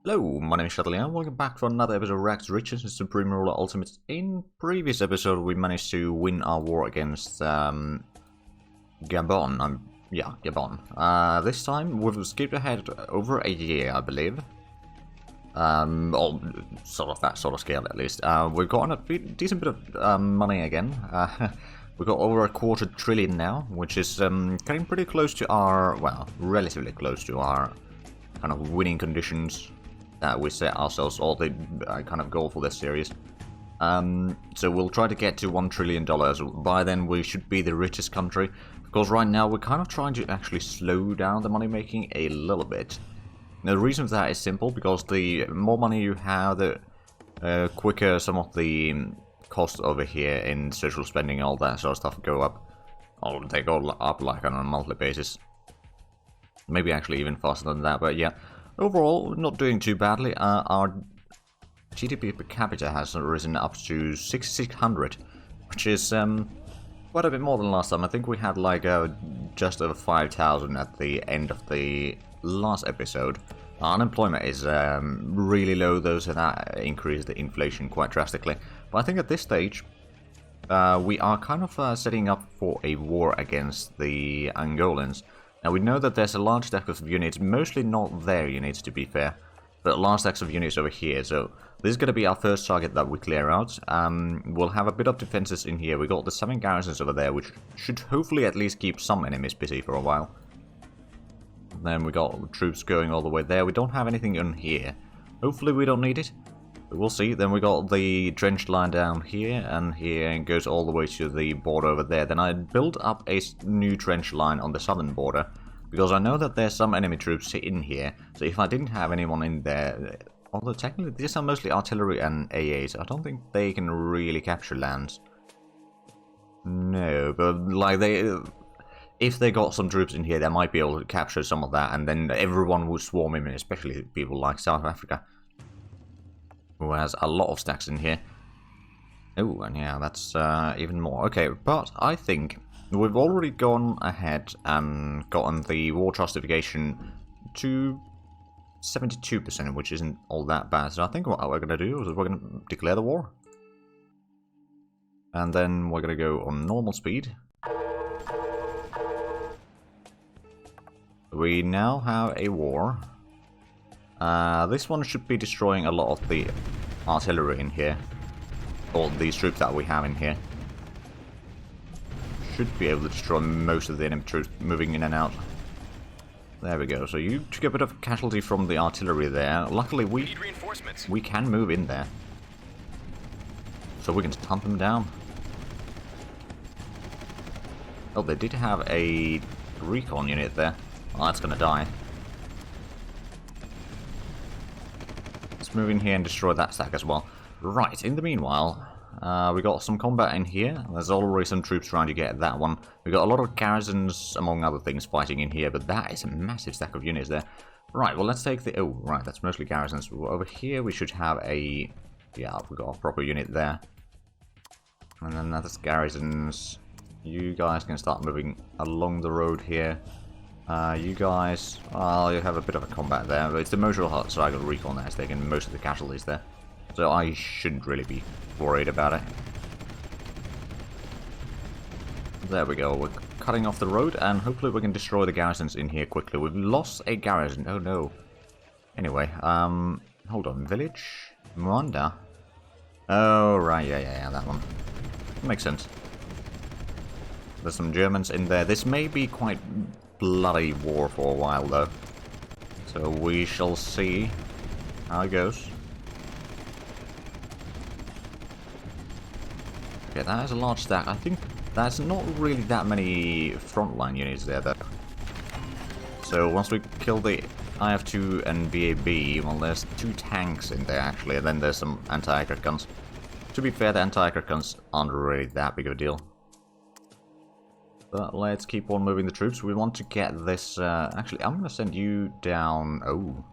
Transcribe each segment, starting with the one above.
Hello, my name is Shuttleya, and welcome back to another episode of Richest and Supreme Ruler Ultimate. In previous episode, we managed to win our war against Gabon. Gabon. This time, we've skipped ahead over a year, I believe. Or sort of that sort of scale, at least. We've gotten a decent bit of money again. We've got over $250 billion now, which is getting pretty close to our, well, relatively close to our kind of winning conditions that we set ourselves, or the kind of goal for this series. So we'll try to get to $1 trillion. By then we should be the richest country. Of course, right now we're kind of trying to actually slow down the money making a little bit. Now, the reason for that is simple, because the more money you have, the quicker some of the costs over here in social spending and all that sort of stuff go up. Or they go up like on a monthly basis. Maybe actually even faster than that, but yeah. Overall, not doing too badly. Our GDP per capita has risen up to 6,600, which is quite a bit more than last time. I think we had like just over 5,000 at the end of the last episode. Our unemployment is really low though, so that increased the inflation quite drastically. But I think at this stage, we are kind of setting up for a war against the Angolans. Now, we know that there's a large stack of units, mostly not their units to be fair, but large stacks of units over here, so this is going to be our first target that we clear out. We'll have a bit of defenses in here. We got the 7 garrisons over there, which should hopefully at least keep some enemies busy for a while. Then we got troops going all the way there. We don't have anything in here. Hopefully we don't need it. But we'll see. Then we got the trenched line down here, and it goes all the way to the border over there. Then I built up a new trench line on the southern border, because I know that there's some enemy troops in here. So if I didn't have anyone in there, although technically these are mostly artillery and AAs, I don't think they can really capture lands. No, but like if they got some troops in here, they might be able to capture some of that, and then everyone would swarm in, especially people like South Africa, who has a lot of stacks in here. Oh, and yeah, that's even more. Okay, but I think we've already gone ahead and gotten the war justification to 72%, which isn't all that bad. So I think what we're going to do is we're going to declare the war. And then we're going to go on normal speed. We now have a war. This one should be destroying a lot of the artillery in here. Or these troops that we have in here. Should be able to destroy most of the enemy troops moving in and out. There we go. So you took a bit of casualty from the artillery there. Luckily we can move in there. So we can hunt them down. Oh, they did have a recon unit there. Oh, that's gonna die. Let's move in here and destroy that stack as well. Right, in the meanwhile, we got some combat in here. There's already some troops trying to get that one. We got a lot of garrisons, among other things, fighting in here, but that is a massive stack of units there. Right, well, let's take the... Oh, right, that's mostly garrisons. Over here, we should have a... Yeah, we've got a proper unit there. And then that's garrisons. You guys can start moving along the road here. You guys, well, you have a bit of a combat there, but it's the motor hut, so I got recon that has taken most of the casualties there. So I shouldn't really be worried about it. There we go, we're cutting off the road, and hopefully we can destroy the garrisons in here quickly. We've lost a garrison, oh no. Anyway, hold on, village? Mwanda? Oh, right, yeah, that one. Makes sense. There's some Germans in there. This may be quite bloody war for a while though, so we shall see how it goes. Okay, that is a large stack. I think that's not really that many frontline units there though. So once we kill the IF2 and BAB, well, there's 2 tanks in there actually, and then there's some anti-aircraft guns. To be fair, the anti-aircraft guns aren't really that big of a deal. But let's keep on moving the troops. We want to get this... actually, I'm going to send you down... Oh,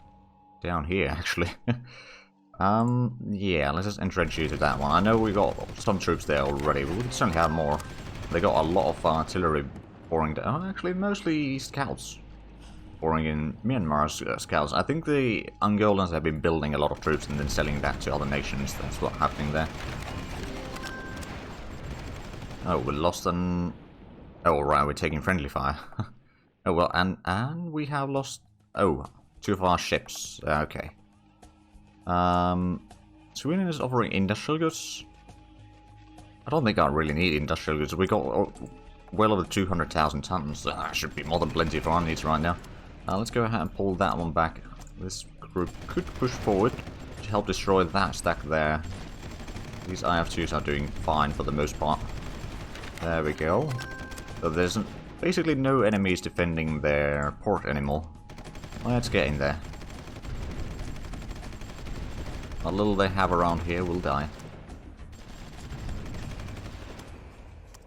down here, actually. Yeah, let's just entrench you to that one. I know we got some troops there already, but we can certainly have more. They got a lot of artillery pouring down. Oh, actually, mostly scouts. pouring in Myanmar's scouts. I think the Angolans have been building a lot of troops and then selling that to other nations. That's what's happening there. Oh, we lost an... Oh, right, we're taking friendly fire. Oh, well, and we have lost... Oh, 2 of our ships. Okay. Sweden is offering industrial goods. I don't think I really need industrial goods. We got well over 200,000 tons. That should be more than plenty for our needs right now. Let's go ahead and pull that one back. This group could push forward to help destroy that stack there. These IF2s are doing fine for the most part. There we go. So there's basically no enemies defending their port anymore. Let's get in there. What little they have around here will die.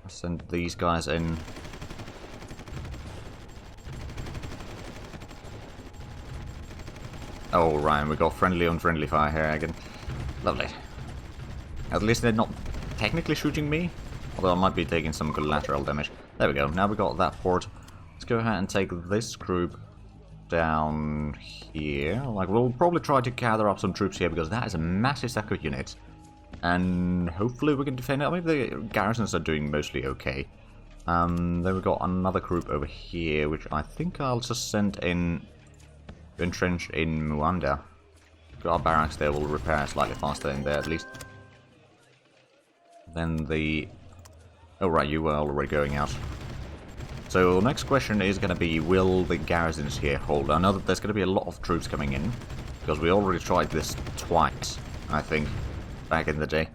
I'll send these guys in. Oh, Ryan, we got friendly on friendly fire here again. Lovely. At least they're not technically shooting me, although I might be taking some collateral damage. There we go, now we got that port. Let's go ahead and take this group down here. Like, we'll probably try to gather up some troops here, because that is a massive stack of units. And hopefully we can defend it. I mean, the garrisons are doing mostly okay. Then we've got another group over here, which I think I'll just send in... entrench in Muanda. Got our barracks there, will repair slightly faster in there at least. Then the... Oh right, you were already going out. So next question is going to be, will the garrisons here hold? I know that there's going to be a lot of troops coming in, because we already tried this twice, I think, back in the day.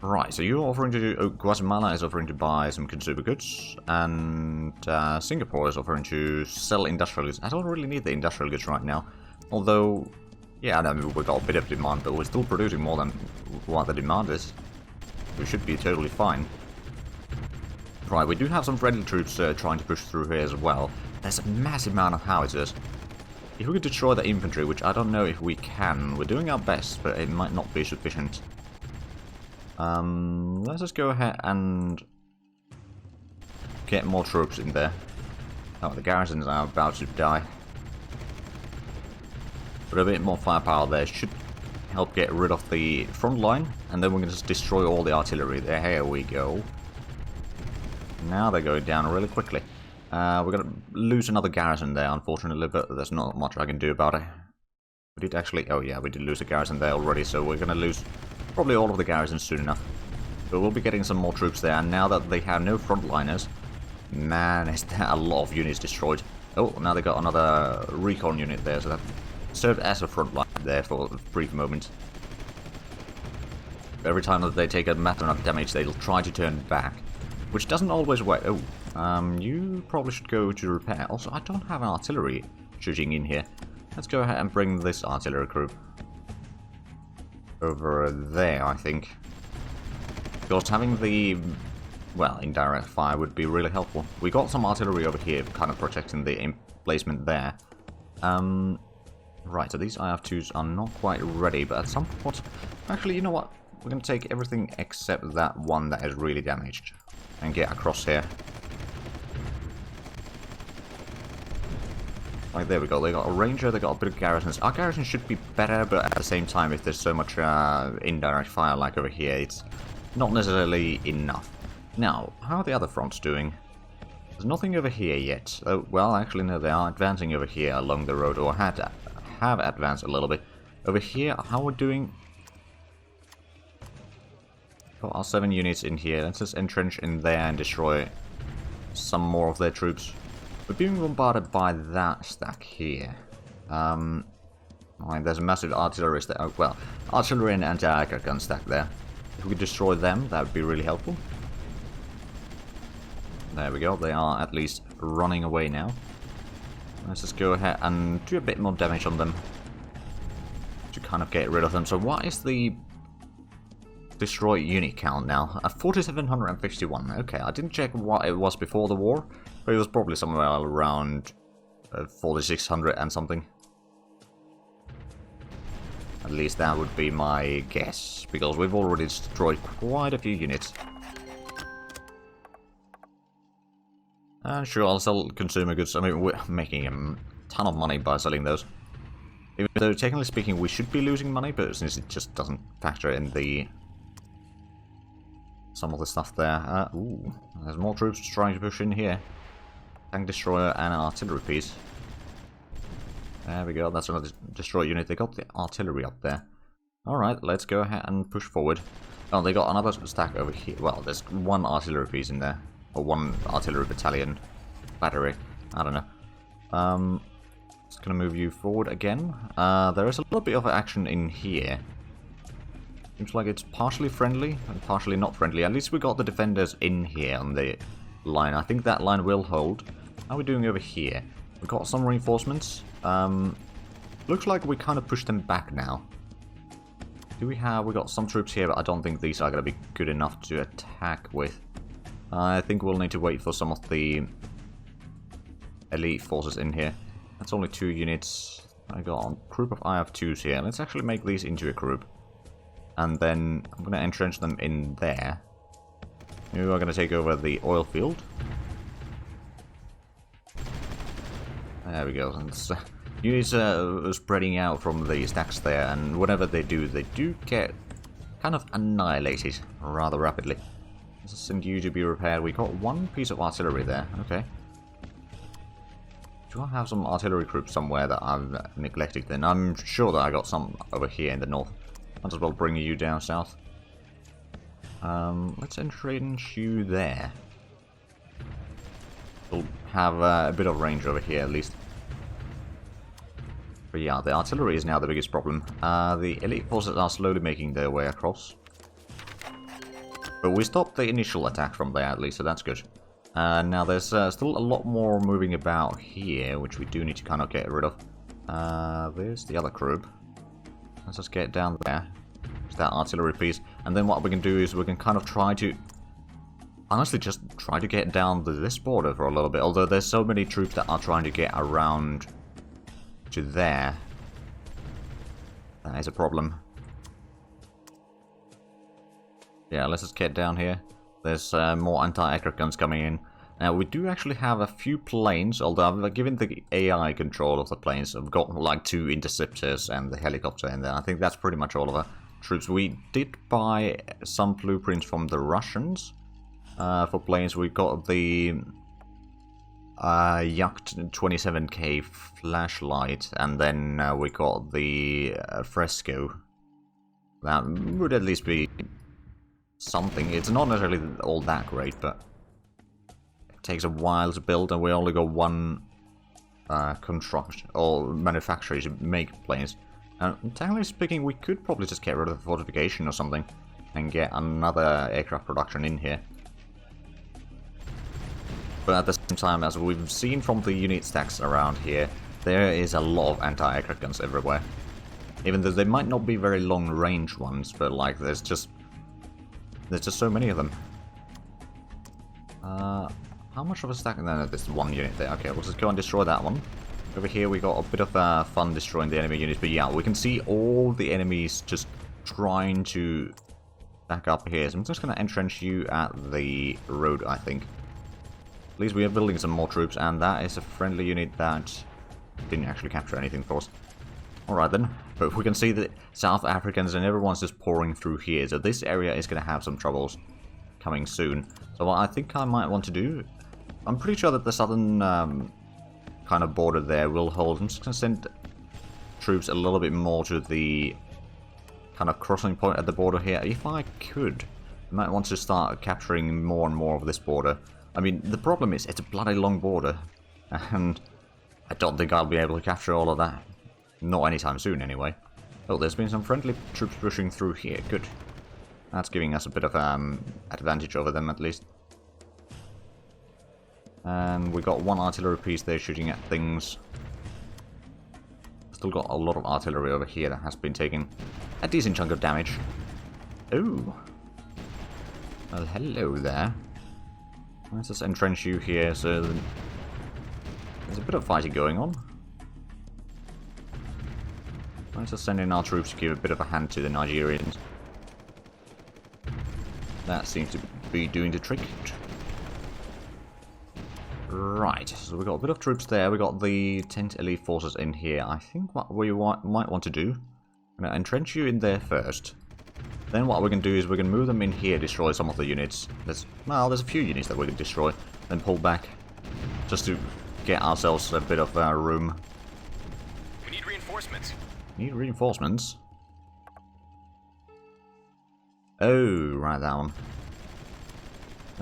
Right, so you're offering to do... Oh, Guatemala is offering to buy some consumer goods, and Singapore is offering to sell industrial goods. I don't really need the industrial goods right now, although, yeah, I mean, we've got a bit of demand, but we're still producing more than what the demand is. We should be totally fine. Right, we do have some friendly troops trying to push through here as well. There's a massive amount of howitzers. If we could destroy the infantry, which I don't know if we can, we're doing our best, but it might not be sufficient. Let's just go ahead and get more troops in there. Oh, the garrisons are about to die. But a bit more firepower there should help get rid of the front line, and then we can just destroy all the artillery there. Here we go. Now they're going down really quickly. We're going to lose another garrison there, unfortunately, but there's not much I can do about it. We did actually... Oh yeah, we did lose a garrison there already, so we're going to lose probably all of the garrisons soon enough. But we'll be getting some more troops there, and now that they have no frontliners, man, is there a lot of units destroyed. Oh, now they got another recon unit there, so that served as a front line there for a brief moment. Every time that they take a massive amount of damage, they'll try to turn back, which doesn't always work. Oh, you probably should go to repair. Also, I don't have an artillery shooting in here. Let's go ahead and bring this artillery group over there, I think. Because having the, well, indirect fire would be really helpful. We got some artillery over here, kind of protecting the emplacement there. Right, so these IF2s are not quite ready, but at some point... Actually, you know what? We're going to take everything except that one that is really damaged and get across here. Like, there we go. They got a ranger, they got a bit of garrisons. Our garrisons should be better, but at the same time, if there's so much indirect fire like over here, it's not necessarily enough. Now, how are the other fronts doing? There's nothing over here yet. Oh, well, actually, no, they are advancing over here along the road, or have advanced a little bit. Over here, how we're doing... Got our 7 units in here. Let's just entrench in there and destroy some more of their troops. We're being bombarded by that stack here. Right, there's a massive artillery stack. Oh, well, artillery and anti-aircraft gun stack there. If we could destroy them, that would be really helpful. There we go. They are at least running away now. Let's just go ahead and do a bit more damage on them to kind of get rid of them. So what is the destroy unit count now? 4,751. Okay, I didn't check what it was before the war, but it was probably somewhere around 4,600 and something. At least that would be my guess, because we've already destroyed quite a few units. Sure, I'll sell consumer goods. I mean, we're making a ton of money by selling those. Even though, technically speaking, we should be losing money, but since it just doesn't factor in the... some of the stuff there. Ooh, there's more troops trying to push in here. Tank destroyer and an artillery piece. There we go, that's another destroyer unit. They got the artillery up there. Alright, let's go ahead and push forward. Oh, they got another stack over here. Well, there's one artillery piece in there. Or one artillery battalion. Battery. I don't know. Just gonna move you forward again. There is a little bit of action in here. Seems like it's partially friendly and partially not friendly. At least we got the defenders in here on the line. I think that line will hold. How are we doing over here? We've got some reinforcements. Looks like we kind of pushed them back now. We got some troops here, but I don't think these are going to be good enough to attack with. I think we'll need to wait for some of the elite forces in here. That's only 2 units. I got a group of IF2s here. Let's actually make these into a group. And then I'm going to entrench them in there. We are going to take over the oil field. There we go. And units are spreading out from the stacks there, and whatever they do get kind of annihilated rather rapidly. Let's send you to be repaired. We got 1 piece of artillery there. Okay. Do I have some artillery groups somewhere that I've neglected then? I'm sure that I got some over here in the north. Might as well bring you down south. Let's entrench you there. We'll have a bit of range over here at least. But yeah, the artillery is now the biggest problem. The elite forces are slowly making their way across. But we stopped the initial attack from there at least, so that's good. Now there's still a lot more moving about here, which we do need to kind of get rid of. There's the other group. Let's just get down there. There's that artillery piece. And then what we can do is we can kind of try to... honestly, just try to get down to this border for a little bit. Although there's so many troops that are trying to get around to there. That is a problem. Yeah, let's just get down here. There's more anti-aircraft guns coming in. Now, we do actually have a few planes, although I've given the AI control of the planes. I've got like 2 interceptors and the helicopter in there. I think that's pretty much all of our troops. We did buy some blueprints from the Russians for planes. We got the Yacht 27K flashlight, and then we got the Fresco. That would at least be something. It's not necessarily all that great, but it takes a while to build, and we only got 1 construction or manufacturer to make planes. And technically speaking, we could probably just get rid of the fortification or something and get another aircraft production in here. But at the same time, as we've seen from the unit stacks around here, there is a lot of anti-aircraft guns everywhere. Even though they might not be very long-range ones, but like there's just so many of them. How much of a stack? No, there's 1 unit there. Okay, we'll just go and destroy that one. Over here we got a bit of fun destroying the enemy units, but yeah, we can see all the enemies just trying to stack up here. So I'm just going to entrench you at the road, I think. At least we are building some more troops, and that is a friendly unit that didn't actually capture anything for us. Alright then, but we can see that South Africans and everyone's just pouring through here, so this area is going to have some troubles coming soon. So what I think I might want to do, I'm pretty sure that the southern kind of border there will hold. I'm just going to send troops a little bit more to the kind of crossing point at the border here. If I could, I might want to start capturing more and more of this border. I mean, the problem is it's a bloody long border, and I don't think I'll be able to capture all of that. Not anytime soon, anyway. Oh, there's been some friendly troops pushing through here. Good. That's giving us a bit of advantage over them, at least. And we got 1 artillery piece there shooting at things. Still got a lot of artillery over here that has been taking a decent chunk of damage. Oh. Well, hello there. Let's just entrench you here, so there's a bit of fighting going on. Let's just send in our troops to give a bit of a hand to the Nigerians. That seems to be doing the trick. Right, so we got a bit of troops there. We got the 10th elite forces in here. I think what we might want to do, I'm going to entrench you in there first. Then what we can do is we can move them in here, destroy some of the units. There's a few units that we can destroy, then pull back, just to get ourselves a bit of room. We need reinforcements. Need reinforcements? Oh, right, that one.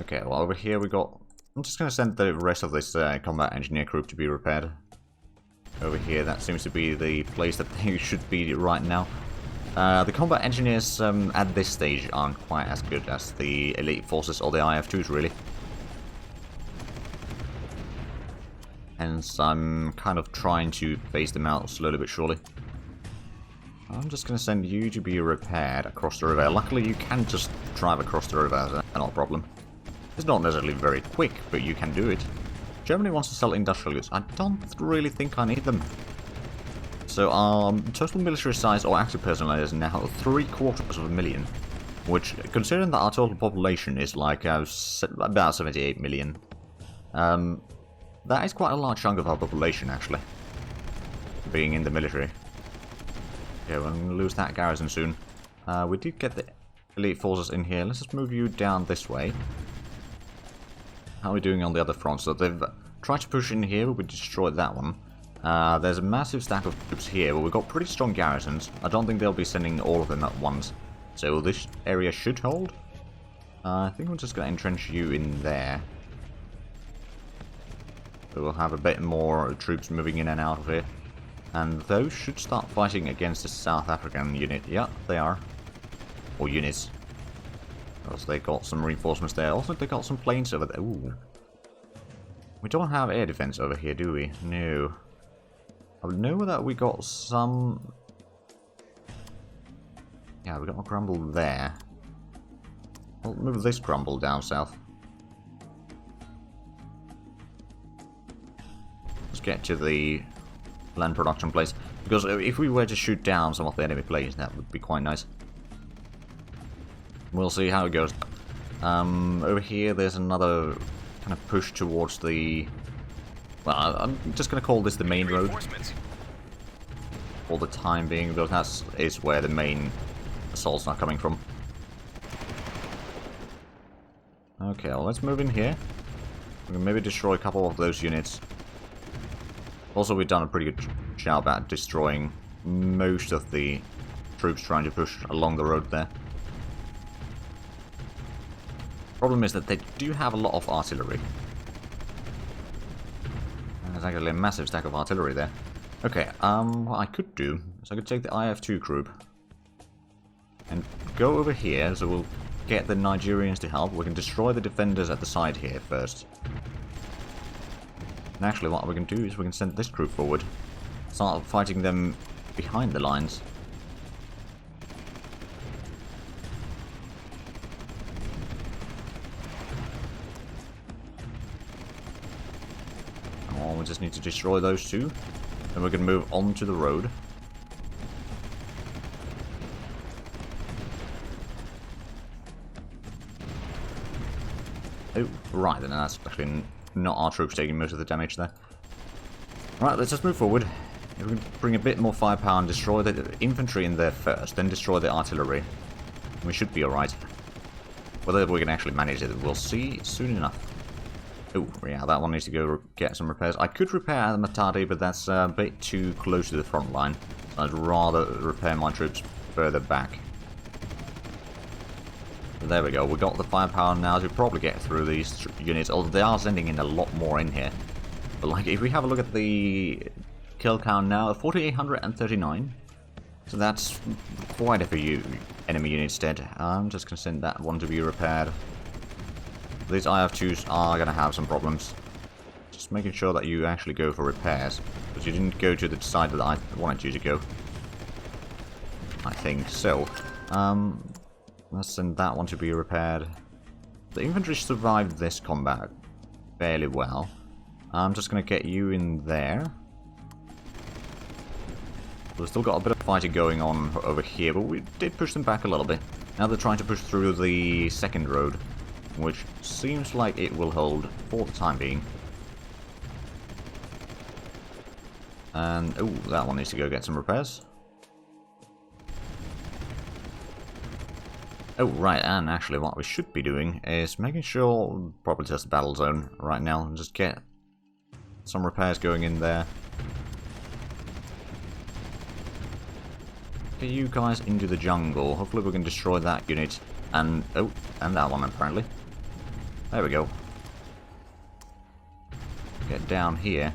Okay, well over here we got... I'm just going to send the rest of this combat engineer group to be repaired. Over here, that seems to be the place that they should be right now. The combat engineers at this stage aren't quite as good as the elite forces or the IF2s, really. Hence, I'm kind of trying to phase them out slowly but surely. I'm just going to send you to be repaired across the river. Luckily, you can just drive across the river, that's not a problem. It's not necessarily very quick, but you can do it. Germany wants to sell industrial goods. I don't really think I need them. So total military size or active personnel is now 750,000, which, considering that our total population is like about 78 million, that is quite a large chunk of our population, actually, being in the military. Yeah, we're going to lose that garrison soon. We did get the elite forces in here. Let's just move you down this way. How are we doing on the other front? So they've tried to push in here, but we destroyed that one. There's a massive stack of troops here, but we've got pretty strong garrisons. I don't think they'll be sending all of them at once. So this area should hold. I think we're just going to entrench you in there. So we'll have a bit more troops moving in and out of here. And those should start fighting against the South African unit. Yeah, they are. Or units. Because they got some reinforcements there. Also, they got some planes over there. Ooh. We don't have air defense over here, do we? No. I know that we got some... Yeah, we got a crumble there. I'll move this crumble down south. Let's get to the land production place. Because if we were to shoot down some of the enemy planes, that would be quite nice. We'll see how it goes. Over here, there's another kind of push towards the... Well, I'm just going to call this the main road for the time being, because that is where the main assaults are coming from. Okay, well, let's move in here. We can maybe destroy a couple of those units. Also, we've done a pretty good job at destroying most of the troops trying to push along the road there. Problem is that they do have a lot of artillery. There's actually a massive stack of artillery there. Okay, what I could do is I could take the IF2 group and go over here, so we'll get the Nigerians to help. We can destroy the defenders at the side here first. And actually what we can do is we can send this group forward. Start fighting them behind the lines. Oh, we just need to destroy those two. Then we can move on to the road. Oh, right, then that's actually not our troops taking most of the damage there. Right, let's just move forward. If we can bring a bit more firepower and destroy the infantry in there first, then destroy the artillery, we should be alright. Whether we can actually manage it, we'll see soon enough. Oh, yeah, that one needs to go get some repairs. I could repair the Matadi, but that's a bit too close to the front line. So I'd rather repair my troops further back. There we go, we got the firepower now to probably get through these units, although they are sending in a lot more in here. But like, if we have a look at the kill count now, 4,839. So that's quite a few enemy units dead. I'm just going to send that one to be repaired. These IF2s are going to have some problems. Just making sure that you actually go for repairs. Because you didn't go to the side that I wanted you to go. I think so. Let's send that one to be repaired. The infantry survived this combat fairly well. I'm just going to get you in there. We've still got a bit of fighting going on over here, but we did push them back a little bit. Now they're trying to push through the second road, which seems like it will hold for the time being. And, oh, that one needs to go get some repairs. Oh, right, and actually what we should be doing is making sure, probably just battle zone right now, and just get some repairs going in there. Get you guys into the jungle. Hopefully we can destroy that unit. And, oh, and that one apparently. There we go. Get down here.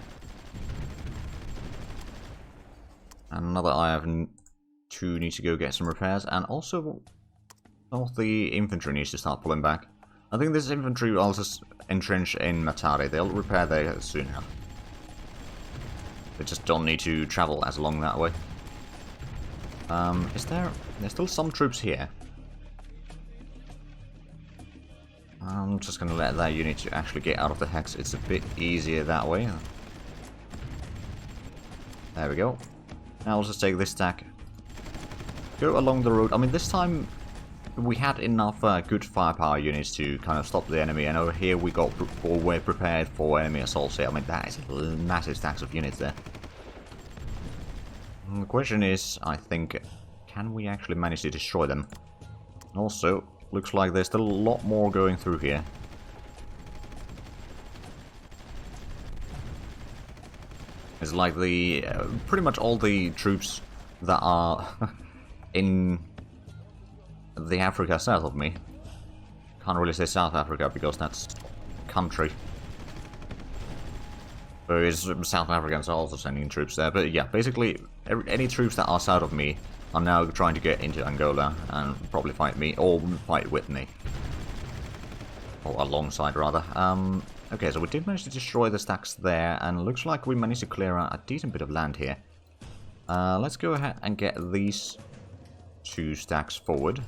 And another IF2 needs to go get some repairs. And also, some of the infantry needs to start pulling back. I think this infantry will just entrench in Matare. They'll repair there soon enough. They just don't need to travel as long that way. There's still some troops here. I'm just going to let that unit to actually get out of the hex. It's a bit easier that way. There we go. Now I'll just take this stack. Go along the road. I mean, this time we had enough good firepower units to kind of stop the enemy. And over here we got we're prepared for enemy assaults here. I mean, that is massive stacks of units there. And the question is, I think, can we actually manage to destroy them? Also, looks like there's still a lot more going through here. It's like the pretty much all the troops that are in the Africa south of me. Can't really say South Africa because that's country. Whereas South Africans are also sending troops there. But yeah, basically any troops that are south of me are now trying to get into Angola and probably fight me, or fight with me. Or alongside, rather. Okay, so we did manage to destroy the stacks there, and looks like we managed to clear out a decent bit of land here. Let's go ahead and get these 2 stacks forward.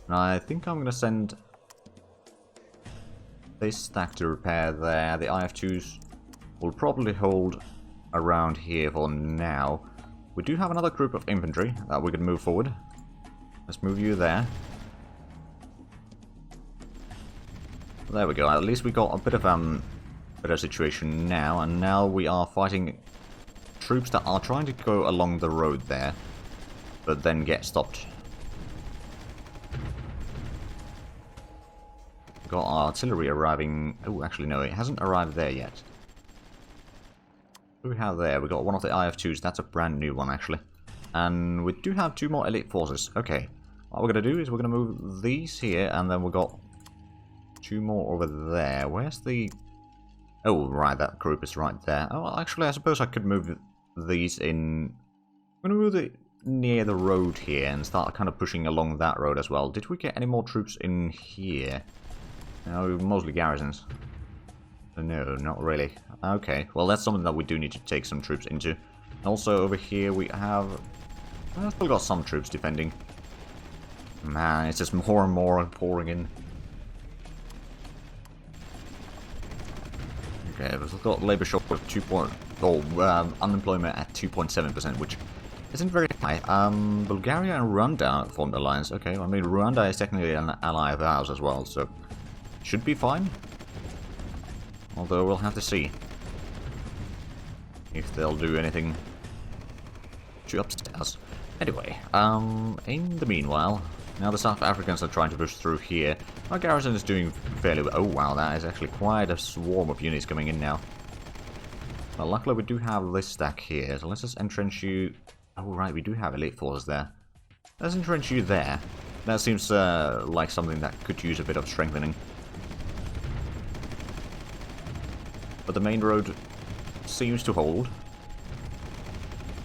Now, I think I'm going to send this stack to repair there. The IF2s will probably hold around here for now. We do have another group of infantry that we can move forward. Let's move you there. There we go. At least we got a bit of better situation now, and now we are fighting troops that are trying to go along the road there, but then get stopped. Got artillery arriving. Oh, actually no, it hasn't arrived there yet. What do we have there? We got one of the IF2s. That's a brand new one actually, and we do have 2 more elite forces. Okay, what we're gonna do is we're gonna move these here, and then we got 2 more over there. Where's the... Oh, right, that group is right there. Oh, actually, I suppose I could move these in... I'm going to move it near the road here and start kind of pushing along that road as well. Did we get any more troops in here? No, mostly garrisons. No, not really. Okay, well, that's something that we do need to take some troops into. Also, over here we have... I've still got some troops defending. Man, it's just more and more pouring in. Okay, we've got labour shortage of unemployment at 2.7%, which isn't very high. Bulgaria and Rwanda formed an alliance. Okay, I mean, Rwanda is technically an ally of ours as well, so should be fine. Although we'll have to see if they'll do anything to upset us. Anyway, in the meanwhile, now the South Africans are trying to push through here. Our garrison is doing fairly well. Oh wow, that is actually quite a swarm of units coming in now. Well, luckily we do have this stack here, so let's just entrench you... Oh right, we do have elite forces there. Let's entrench you there. That seems like something that could use a bit of strengthening. But the main road seems to hold.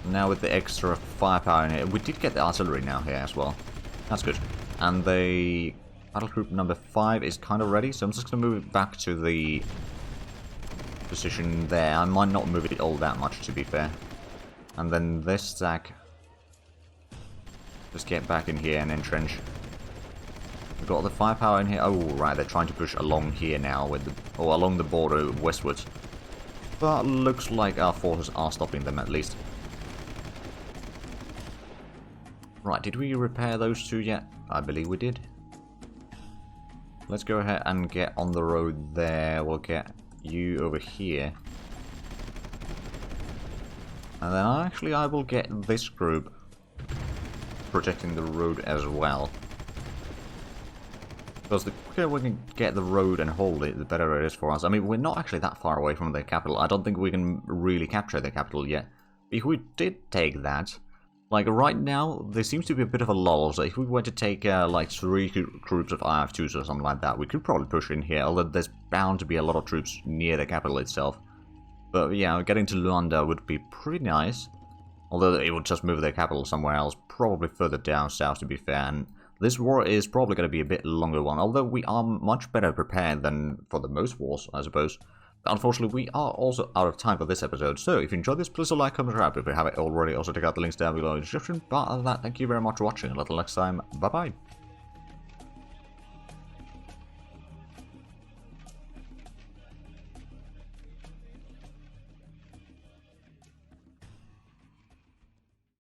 Now with the extra firepower in it, we did get the artillery now here as well. That's good. And the battle group number 5 is kind of ready, so I'm just going to move it back to the position there. I might not move it all that much, to be fair. And then this stack, just get back in here and entrench. We've got the firepower in here. Oh, right, they're trying to push along here now, with the, or along the border westwards. But looks like our forces are stopping them at least. Right, did we repair those 2 yet? I believe we did. Let's go ahead and get on the road there. We'll get you over here. And then actually I will get this group protecting the road as well. Because the quicker we can get the road and hold it, the better it is for us. I mean, we're not actually that far away from the capital. I don't think we can really capture the capital yet. If we did take that, like right now, there seems to be a bit of a lull. So if we were to take like 3 groups of IF2s or something like that, we could probably push in here. Although there's bound to be a lot of troops near the capital itself. But yeah, getting to Luanda would be pretty nice. Although it would just move their capital somewhere else, probably further down south to be fair. And this war is probably going to be a bit longer one, although we are much better prepared than for the most wars, I suppose. But unfortunately, we are also out of time for this episode, so if you enjoyed this, please like, comment, subscribe if you haven't already. Also check out the links down below in the description. But other than that, thank you very much for watching, and until next time, bye-bye.